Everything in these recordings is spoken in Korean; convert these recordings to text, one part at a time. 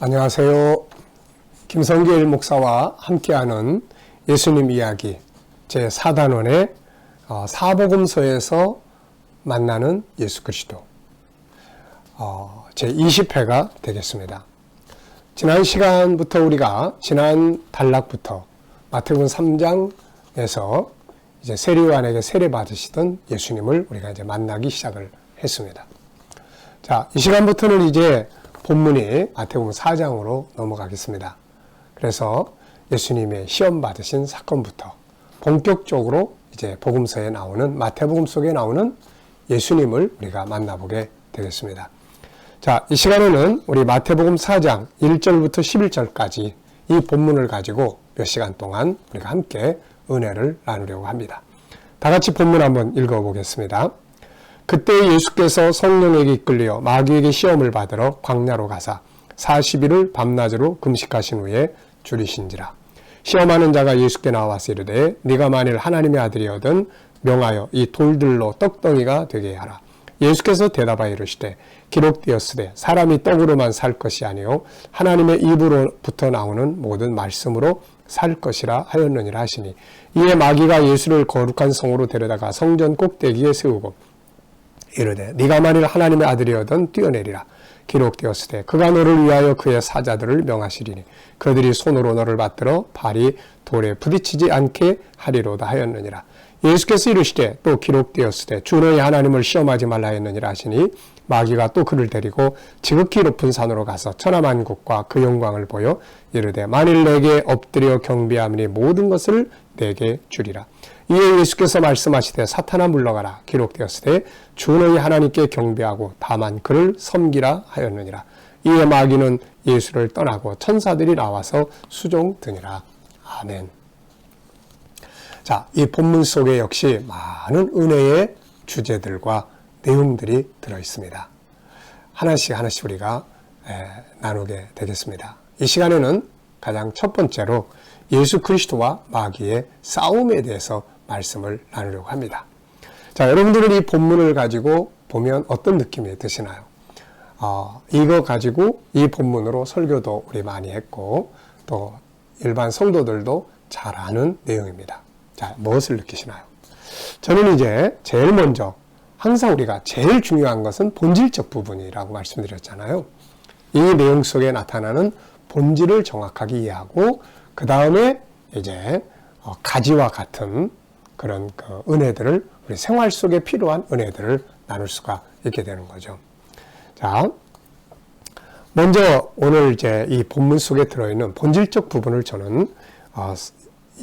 안녕하세요. 김성길 목사와 함께하는 예수님 이야기 제4단원의 사복음서에서 만나는 예수 그리스도 제20회가 되겠습니다. 지난 시간부터 우리가 지난 단락부터 마태복음 3장에서 이제 세리요한에게 세례 받으시던 예수님을 우리가 이제 만나기 시작을 했습니다. 자, 이 시간부터는 이제 본문이 마태복음 4장으로 넘어가겠습니다. 그래서 예수님의 시험 받으신 사건부터 본격적으로 이제 복음서에 나오는 마태복음 속에 나오는 예수님을 우리가 만나보게 되겠습니다. 자, 이 시간에는 우리 마태복음 4장 1절부터 11절까지 이 본문을 가지고 몇 시간 동안 우리가 함께 은혜를 나누려고 합니다. 다 같이 본문 한번 읽어보겠습니다. 그때 예수께서 성령에게 이끌려 마귀에게 시험을 받으러 광야로 가사 40일을 밤낮으로 금식하신 후에 줄이신지라. 시험하는 자가 예수께 나와서 이르되 네가 만일 하나님의 아들이거든 명하여 이 돌들로 떡덩이가 되게 하라. 예수께서 대답하여 이르시되 기록되었으되 사람이 떡으로만 살 것이 아니요 하나님의 입으로부터 나오는 모든 말씀으로 살 것이라 하였느니라 하시니, 이에 마귀가 예수를 거룩한 성으로 데려다가 성전 꼭대기에 세우고 이르되 네가 만일 하나님의 아들이거든 뛰어내리라. 기록되었으되 그가 너를 위하여 그의 사자들을 명하시리니 그들이 손으로 너를 받들어 발이 돌에 부딪히지 않게 하리로다 하였느니라. 예수께서 이르시되 또 기록되었으되 주 너희 하나님을 시험하지 말라 했느니라 하시니, 마귀가 또 그를 데리고 지극히 높은 산으로 가서 천하만국과 그 영광을 보여 이르되 만일 내게 엎드려 경배하면 모든 것을 내게 주리라. 이에 예수께서 말씀하시되 사탄아 물러가라. 기록되었으되 주 너희 하나님께 경배하고 다만 그를 섬기라 하였느니라. 이에 마귀는 예수를 떠나고 천사들이 나와서 수종드니라. 아멘. 자, 이 본문 속에 역시 많은 은혜의 주제들과 내용들이 들어있습니다. 하나씩 우리가 나누게 되겠습니다. 이 시간에는 가장 첫 번째로 예수 그리스도와 마귀의 싸움에 대해서 말씀을 나누려고 합니다. 자, 여러분들은 이 본문을 가지고 보면 어떤 느낌이 드시나요? 이거 가지고 이 본문으로 설교도 우리 많이 했고 또 일반 성도들도 잘 아는 내용입니다. 자, 무엇을 느끼시나요? 저는 이제 제일 먼저 항상 우리가 제일 중요한 것은 본질적 부분이라고 말씀드렸잖아요. 이 내용 속에 나타나는 본질을 정확하게 이해하고 그 다음에 이제 가지와 같은 그런 그 은혜들을 우리 생활 속에 필요한 은혜들을 나눌 수가 있게 되는 거죠. 자, 먼저 오늘 이제 이 본문 속에 들어있는 본질적 부분을 저는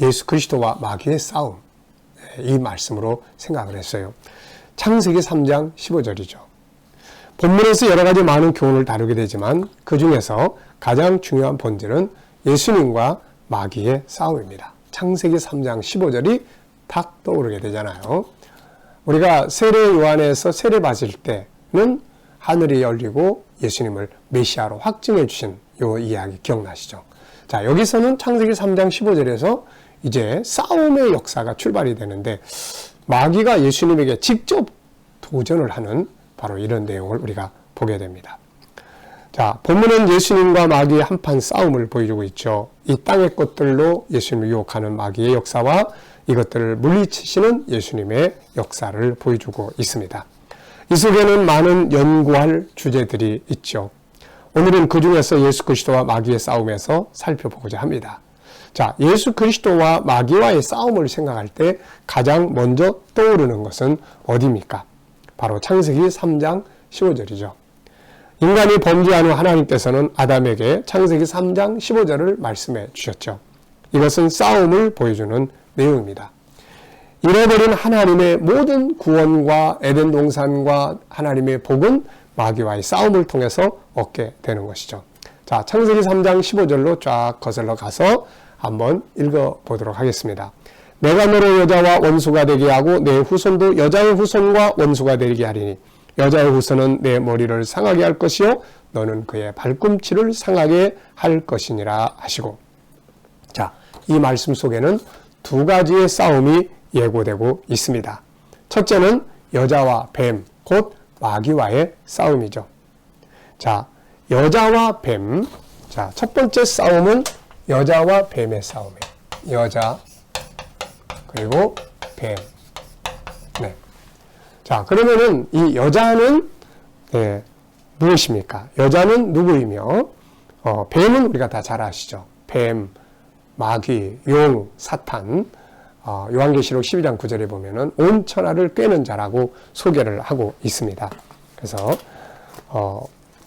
예수 그리스도와 마귀의 싸움, 이 말씀으로 생각을 했어요. 창세기 3장 15절이죠. 본문에서 여러 가지 많은 교훈을 다루게 되지만 그 중에서 가장 중요한 본질은 예수님과 마귀의 싸움입니다. 창세기 3장 15절이 딱 떠오르게 되잖아요. 우리가 세례 요한에서 세례 받을 때는 하늘이 열리고 예수님을 메시아로 확증해 주신 이 이야기 기억나시죠? 자, 여기서는 창세기 3장 15절에서 이제 싸움의 역사가 출발이 되는데 마귀가 예수님에게 직접 도전을 하는 바로 이런 내용을 우리가 보게 됩니다. 자, 본문은 예수님과 마귀의 한판 싸움을 보여주고 있죠. 이 땅의 것들로 예수님을 유혹하는 마귀의 역사와 이것들을 물리치시는 예수님의 역사를 보여주고 있습니다. 이 속에는 많은 연구할 주제들이 있죠. 오늘은 그 중에서 예수 그리스도와 마귀의 싸움에서 살펴보고자 합니다. 자, 예수 그리스도와 마귀와의 싸움을 생각할 때 가장 먼저 떠오르는 것은 어디입니까? 바로 창세기 3장 15절이죠. 인간이 범죄한 후 하나님께서는 아담에게 창세기 3장 15절을 말씀해 주셨죠. 이것은 싸움을 보여주는 내용입니다. 잃어버린 하나님의 모든 구원과 에덴 동산과 하나님의 복은 마귀와의 싸움을 통해서 얻게 되는 것이죠. 자, 창세기 3장 15절로 쫙 거슬러 가서 한번 읽어보도록 하겠습니다. 내가 너를 여자와 원수가 되게 하고 내 후손도 여자의 후손과 원수가 되게 하리니 여자의 후손은 내 머리를 상하게 할 것이요 너는 그의 발꿈치를 상하게 할 것이니라 하시고, 자, 이 말씀 속에는 두 가지의 싸움이 예고되고 있습니다. 첫째는 여자와 뱀, 곧 마귀와의 싸움이죠. 자, 여자와 뱀, 자, 첫 번째 싸움은 여자와 뱀의 싸움이에요. 여자, 그리고 뱀. 네. 자, 그러면은 이 여자는 무엇입니까? 여자는 누구이며, 뱀은 우리가 다 잘 아시죠? 뱀, 마귀, 용, 사탄. 요한계시록 12장 9절에 보면은 온 천하를 꿰는 자라고 소개를 하고 있습니다. 그래서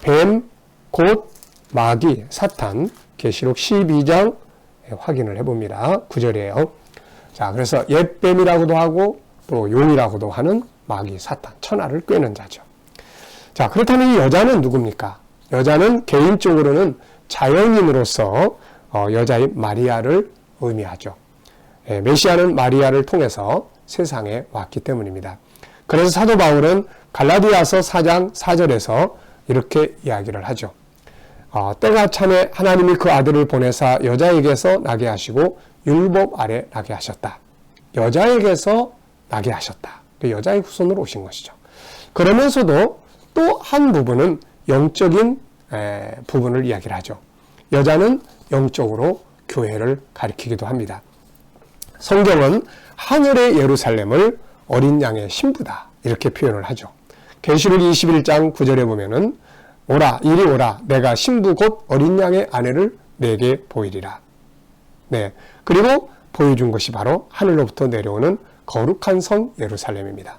뱀, 곧 마귀, 사탄, 계시록 12장 확인을 해봅니다. 9절이에요. 자, 그래서 옛뱀이라고도 하고 또 용이라고도 하는 마귀, 사탄, 천하를 꿰는 자죠. 자, 그렇다면 이 여자는 누굽니까? 여자는 개인적으로는 자연인으로서 여자인 마리아를 의미하죠. 메시아는 마리아를 통해서 세상에 왔기 때문입니다. 그래서 사도 바울은 갈라디아서 4장 4절에서 이렇게 이야기를 하죠. 때가 차매 하나님이 그 아들을 보내사 여자에게서 나게 하시고 율법 아래 나게 하셨다. 여자에게서 나게 하셨다. 여자의 후손으로 오신 것이죠. 그러면서도 또 한 부분은 영적인 부분을 이야기를 하죠. 여자는 영적으로 교회를 가리키기도 합니다. 성경은 하늘의 예루살렘을 어린 양의 신부다 이렇게 표현을 하죠. 계시록 21장 9절에 보면은 오라 이리 오라 내가 신부 곧 어린 양의 아내를 내게 보이리라. 네, 그리고 보여준 것이 바로 하늘로부터 내려오는 거룩한 성 예루살렘입니다.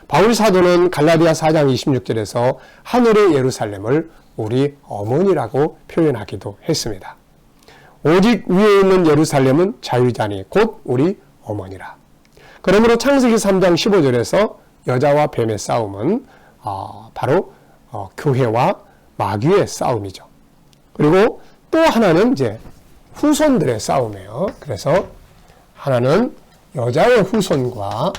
바울 사도는 갈라디아 4장 26절에서 하늘의 예루살렘을 우리 어머니라고 표현하기도 했습니다. 오직 위에 있는 예루살렘은 자유자니 곧 우리 어머니라. 그러므로 창세기 3장 15절에서 여자와 뱀의 싸움은 바로 교회와 마귀의 싸움이죠. 그리고 또 하나는 이제 후손들의 싸움이에요. 그래서 하나는 여자의 후손과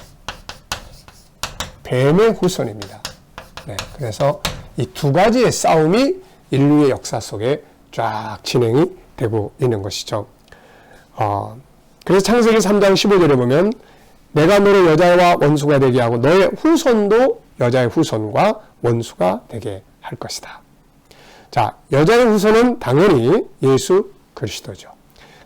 뱀의 후손입니다. 네, 그래서 이 두 가지의 싸움이 인류의 역사 속에 쫙 진행이 되고 있는 것이죠. 그래서 창세기 3장 15절에 보면 내가 너를 여자와 원수가 되게 하고 너의 후손도 여자의 후손과 원수가 되게 할 것이다. 자, 여자의 후손은 당연히 예수 그리스도죠.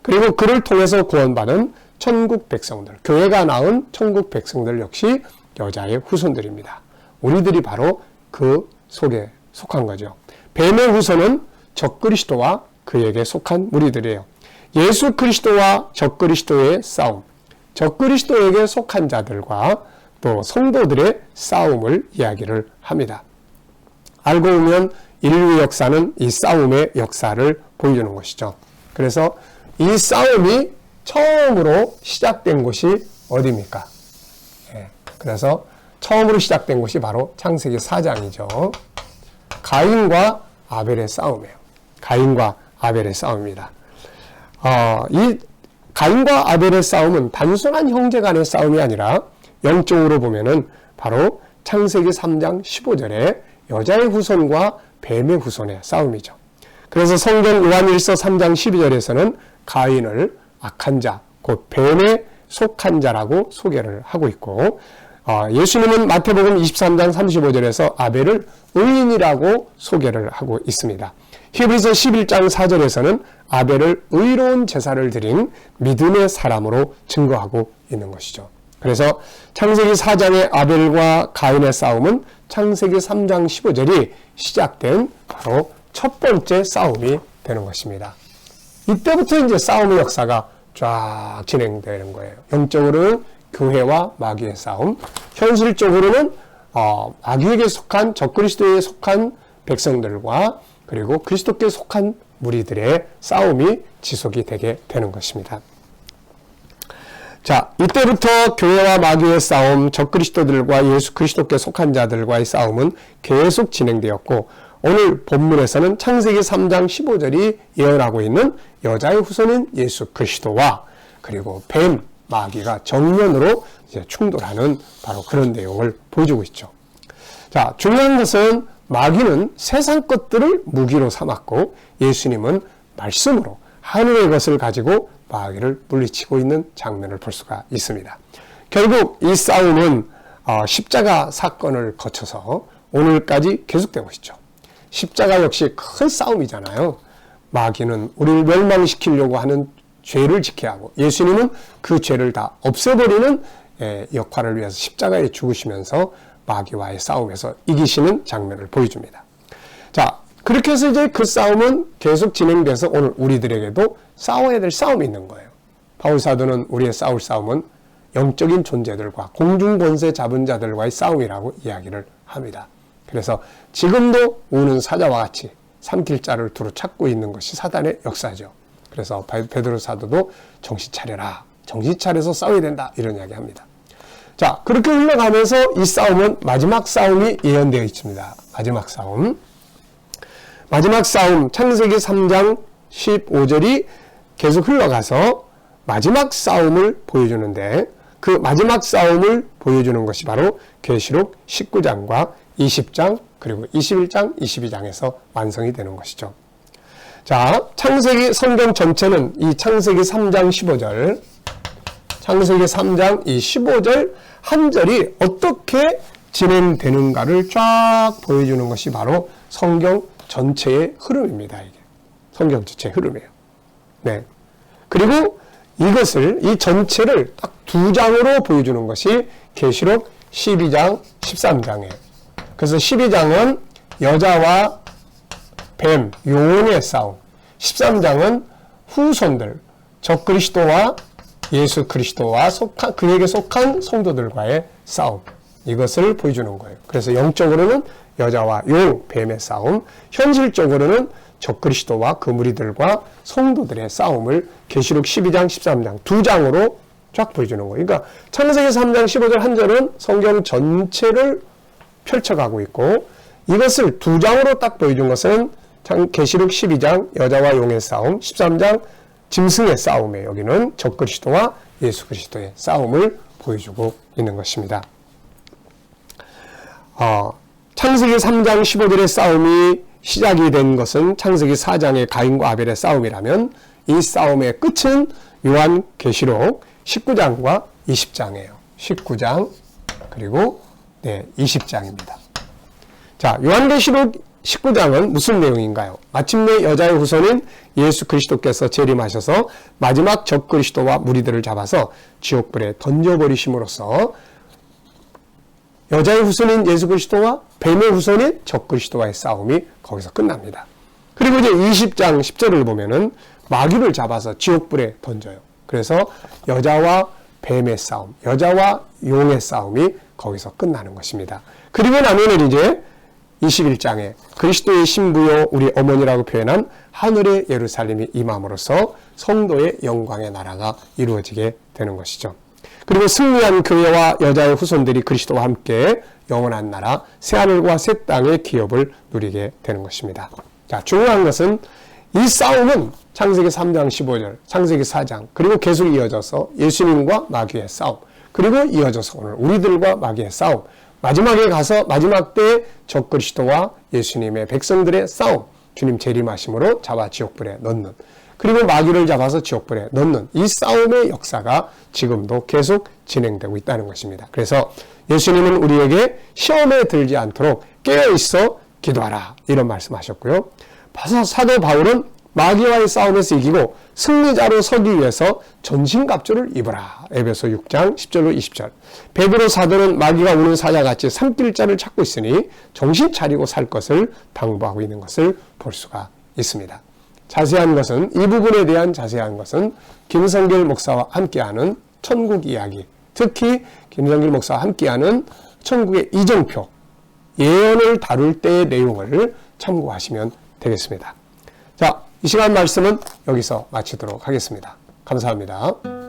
그리고 그를 통해서 구원받은 천국 백성들, 교회가 낳은 천국 백성들 역시 여자의 후손들입니다. 우리들이 바로 그 속에 속한 거죠. 뱀의 후손은 적그리스도와 그에게 속한 무리들이에요. 예수 그리스도와 적그리스도의 싸움, 적그리스도에게 속한 자들과 또 성도들의 싸움을 이야기를 합니다. 알고 보면 인류 역사는 이 싸움의 역사를 보여주는 것이죠. 그래서 이 싸움이 처음으로 시작된 곳이 어디입니까? 그래서 처음으로 시작된 곳이 바로 창세기 4장이죠. 가인과 아벨의 싸움이에요. 가인과 아벨의 싸움입니다. 이 가인과 아벨의 싸움은 단순한 형제 간의 싸움이 아니라 영적으로 보면은 바로 창세기 3장 15절에 여자의 후손과 뱀의 후손의 싸움이죠. 그래서 성경 요한일서 3장 12절에서는 가인을 악한 자, 곧 뱀에 속한 자라고 소개를 하고 있고, 예수님은 마태복음 23장 35절에서 아벨을 의인이라고 소개를 하고 있습니다. 히브리서 11장 4절에서는 아벨을 의로운 제사를 드린 믿음의 사람으로 증거하고 있는 것이죠. 그래서 창세기 4장의 아벨과 가인의 싸움은 창세기 3장 15절이 시작된 바로 첫 번째 싸움이 되는 것입니다. 이때부터 이제 싸움의 역사가 쫙 진행되는 거예요. 영적으로는 교회와 마귀의 싸움, 현실적으로는 마귀에게 속한 적그리스도에 속한 백성들과 그리고 그리스도께 속한 무리들의 싸움이 지속이 되게 되는 것입니다. 자, 이때부터 교회와 마귀의 싸움, 적그리스도들과 예수 그리스도께 속한 자들과의 싸움은 계속 진행되었고, 오늘 본문에서는 창세기 3장 15절이 예언하고 있는 여자의 후손인 예수 그리스도와 그리고 뱀, 마귀가 정면으로 이제 충돌하는 바로 그런 내용을 보여주고 있죠. 자, 중요한 것은 마귀는 세상 것들을 무기로 삼았고 예수님은 말씀으로 하늘의 것을 가지고 마귀를 물리치고 있는 장면을 볼 수가 있습니다. 결국 이 싸움은 십자가 사건을 거쳐서 오늘까지 계속되고 있죠. 십자가 역시 큰 싸움이잖아요. 마귀는 우리를 멸망시키려고 하는 죄를 지켜야 하고, 예수님은 그 죄를 다 없애버리는 역할을 위해서 십자가에 죽으시면서 마귀와의 싸움에서 이기시는 장면을 보여줍니다. 자, 그렇게 해서 이제 그 싸움은 계속 진행돼서 오늘 우리들에게도 싸워야 될 싸움이 있는 거예요. 바울 사도는 우리의 싸울 싸움은 영적인 존재들과 공중권세 잡은 자들과의 싸움이라고 이야기를 합니다. 그래서 지금도 우는 사자와 같이 삼킬 자를 두루 찾고 있는 것이 사단의 역사죠. 그래서 베드로 사도도 정신 차려라, 정신 차려서 싸워야 된다, 이런 이야기 합니다. 자, 그렇게 흘러가면서 이 싸움은 마지막 싸움이 예언되어 있습니다. 마지막 싸움. 마지막 싸움, 창세기 3장 15절이 계속 흘러가서 마지막 싸움을 보여주는데, 그 마지막 싸움을 보여주는 것이 바로 계시록 19장과 20장 그리고 21장, 22장에서 완성이 되는 것이죠. 자, 창세기 성경 전체는 이 창세기 3장 15절, 창세기 3장 이 15절 한 절이 어떻게 진행되는가를 쫙 보여주는 것이 바로 성경 전체의 흐름입니다. 이게 성경 전체의 흐름이에요. 네. 그리고 이것을, 이 전체를 딱 두 장으로 보여주는 것이 계시록 12장, 13장이에요. 그래서 12장은 여자와 뱀, 용의 싸움, 13장은 후손들, 적그리스도와 예수 그리스도와 그에게 속한 성도들과의 싸움, 이것을 보여주는 거예요. 그래서 영적으로는 여자와 용, 뱀의 싸움, 현실적으로는 적그리스도와 그 무리들과 성도들의 싸움을 계시록 12장, 13장 두 장으로 쫙 보여주는 거예요. 그러니까 창세기 3장 15절 한 절은 성경 전체를 펼쳐가고 있고, 이것을 두 장으로 딱 보여준 것은 계시록 12장 여자와 용의 싸움, 13장 짐승의 싸움에 여기는 적그리스도와 예수 그리스도의 싸움을 보여주고 있는 것입니다. 창세기 3장 15절의 싸움이 시작이 된 것은 창세기 4장의 가인과 아벨의 싸움이라면, 이 싸움의 끝은 요한계시록 19장과 20장이에요. 19장 그리고 20장입니다. 자, 요한계시록 19장은 무슨 내용인가요? 마침내 여자의 후손인 예수 그리스도께서 재림하셔서 마지막 적그리스도와 무리들을 잡아서 지옥불에 던져버리심으로써 여자의 후손인 예수 그리스도와 뱀의 후손인 적그리스도와의 싸움이 거기서 끝납니다. 그리고 이제 20장 10절을 보면은 마귀를 잡아서 지옥불에 던져요. 그래서 여자와 뱀의 싸움, 여자와 용의 싸움이 거기서 끝나는 것입니다. 그리고 나면은 이제 21장에 그리스도의 신부요 우리 어머니라고 표현한 하늘의 예루살렘이 임함으로써 성도의 영광의 나라가 이루어지게 되는 것이죠. 그리고 승리한 교회와 여자의 후손들이 그리스도와 함께 영원한 나라 새하늘과 새 땅의 기업을 누리게 되는 것입니다. 자, 중요한 것은 이 싸움은 창세기 3장 15절, 창세기 4장 그리고 계속 이어져서 예수님과 마귀의 싸움, 그리고 이어져서 오늘 우리들과 마귀의 싸움, 마지막에 가서 마지막 때 적그리스도와 예수님의 백성들의 싸움, 주님 재림하심으로 잡아 지옥불에 넣는, 그리고 마귀를 잡아서 지옥불에 넣는 이 싸움의 역사가 지금도 계속 진행되고 있다는 것입니다. 그래서 예수님은 우리에게 시험에 들지 않도록 깨어있어 기도하라, 이런 말씀하셨고요. 사도 바울은 마귀와의 싸움에서 이기고 승리자로 서기 위해서 전신갑주를 입으라, 에베소 6장 10절로 20절. 베드로 사도는 마귀가 우는 사자같이 삼킬 자를 찾고 있으니 정신 차리고 살 것을 당부하고 있는 것을 볼 수가 있습니다. 자세한 것은, 이 부분에 대한 자세한 것은 김성길 목사와 함께하는 천국 이야기, 특히 김성길 목사와 함께하는 천국의 이정표, 예언을 다룰 때의 내용을 참고하시면 되겠습니다. 자, 이 시간 말씀은 여기서 마치도록 하겠습니다. 감사합니다.